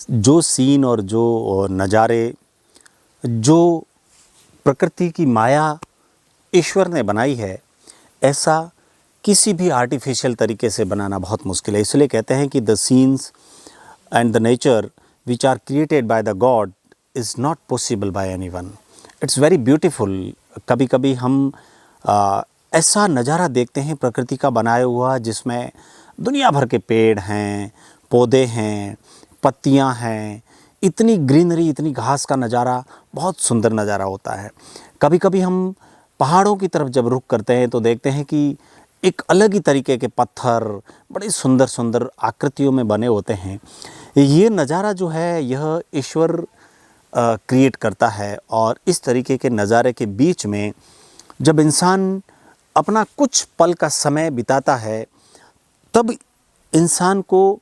जो सीन और जो नज़ारे, जो प्रकृति की माया ईश्वर ने बनाई है, ऐसा किसी भी आर्टिफिशियल तरीके से बनाना बहुत मुश्किल है। इसलिए कहते हैं कि the scenes and the nature which are created by the god is not possible by anyone. It's very beautiful. कभी कभी हम ऐसा नज़ारा देखते हैं प्रकृति का बनाया हुआ, जिसमें दुनिया भर के पेड़ हैं, पौधे हैं, पत्तियां हैं, इतनी ग्रीनरी, इतनी घास का नज़ारा, बहुत सुंदर नज़ारा होता है। कभी कभी हम पहाड़ों की तरफ जब रुख करते हैं तो देखते हैं कि एक अलग ही तरीके के पत्थर बड़े सुंदर सुंदर आकृतियों में बने होते हैं। ये नज़ारा जो है यह ईश्वर क्रिएट करता है। और इस तरीके के नज़ारे के बीच में जब इंसान अपना कुछ पल का समय बिताता है, तब इंसान को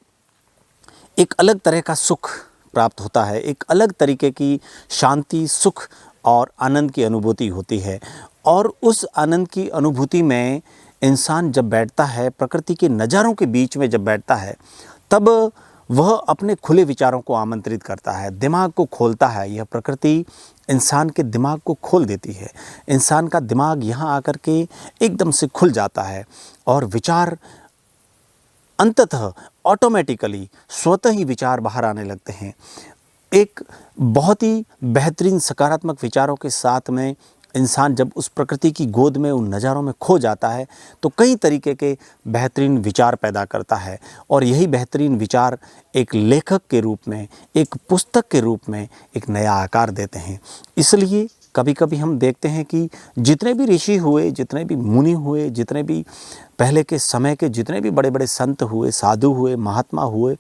एक अलग तरह का सुख प्राप्त होता है, एक अलग तरीके की शांति, सुख और आनंद की अनुभूति होती है। और उस आनंद की अनुभूति में इंसान जब बैठता है, प्रकृति के नज़ारों के बीच में जब बैठता है, तब वह अपने खुले विचारों को आमंत्रित करता है, दिमाग को खोलता है। यह प्रकृति इंसान के दिमाग को खोल देती है। इंसान का दिमाग यहाँ आकर के एकदम से खुल जाता है और विचार अंततः ऑटोमेटिकली स्वतः ही विचार बाहर आने लगते हैं। एक बहुत ही बेहतरीन सकारात्मक विचारों के साथ में इंसान जब उस प्रकृति की गोद में, उन नज़ारों में खो जाता है, तो कई तरीके के बेहतरीन विचार पैदा करता है। और यही बेहतरीन विचार एक लेखक के रूप में, एक पुस्तक के रूप में एक नया आकार देते हैं। इसलिए कभी कभी हम देखते हैं कि जितने भी ऋषि हुए, जितने भी मुनि हुए, जितने भी पहले के समय के जितने भी बड़े बड़े संत हुए, साधु हुए, महात्मा हुए,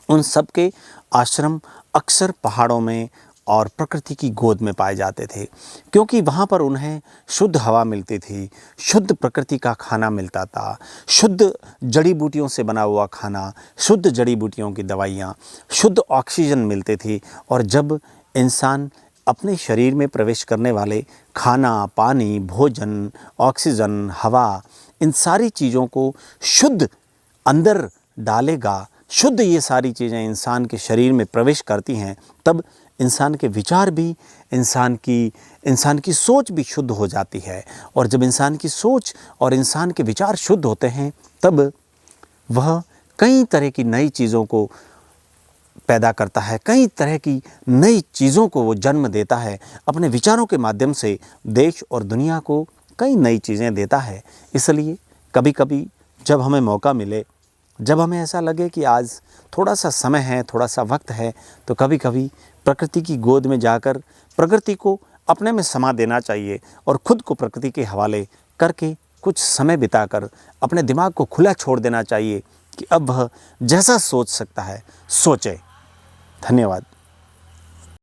उन सब के आश्रम अक्सर पहाड़ों में और प्रकृति की गोद में पाए जाते थे, क्योंकि वहाँ पर उन्हें शुद्ध हवा मिलती थी, शुद्ध प्रकृति का खाना मिलता था, शुद्ध जड़ी बूटियों से बना हुआ खाना, शुद्ध जड़ी बूटियों की दवाइयाँ, शुद्ध ऑक्सीजन मिलती थी। और जब इंसान अपने शरीर में प्रवेश करने वाले खाना, पानी, भोजन, ऑक्सीजन, हवा, इन सारी चीज़ों को शुद्ध अंदर डालेगा, शुद्ध ये सारी चीज़ें इंसान के शरीर में प्रवेश करती हैं, तब इंसान के विचार भी, इंसान की सोच भी शुद्ध हो जाती है। और जब इंसान की सोच और इंसान के विचार शुद्ध होते हैं, तब वह कई तरह की नई चीज़ों को पैदा करता है, कई तरह की नई चीज़ों को वो जन्म देता है। अपने विचारों के माध्यम से देश और दुनिया को कई नई चीज़ें देता है। इसलिए कभी कभी जब हमें मौका मिले, जब हमें ऐसा लगे कि आज थोड़ा सा समय है, थोड़ा सा वक्त है, तो कभी कभी प्रकृति की गोद में जाकर प्रकृति को अपने में समा देना चाहिए और खुद को प्रकृति के हवाले करके कुछ समय बिताकर अपने दिमाग को खुला छोड़ देना चाहिए कि अब वह जैसा सोच सकता है सोचे। धन्यवाद।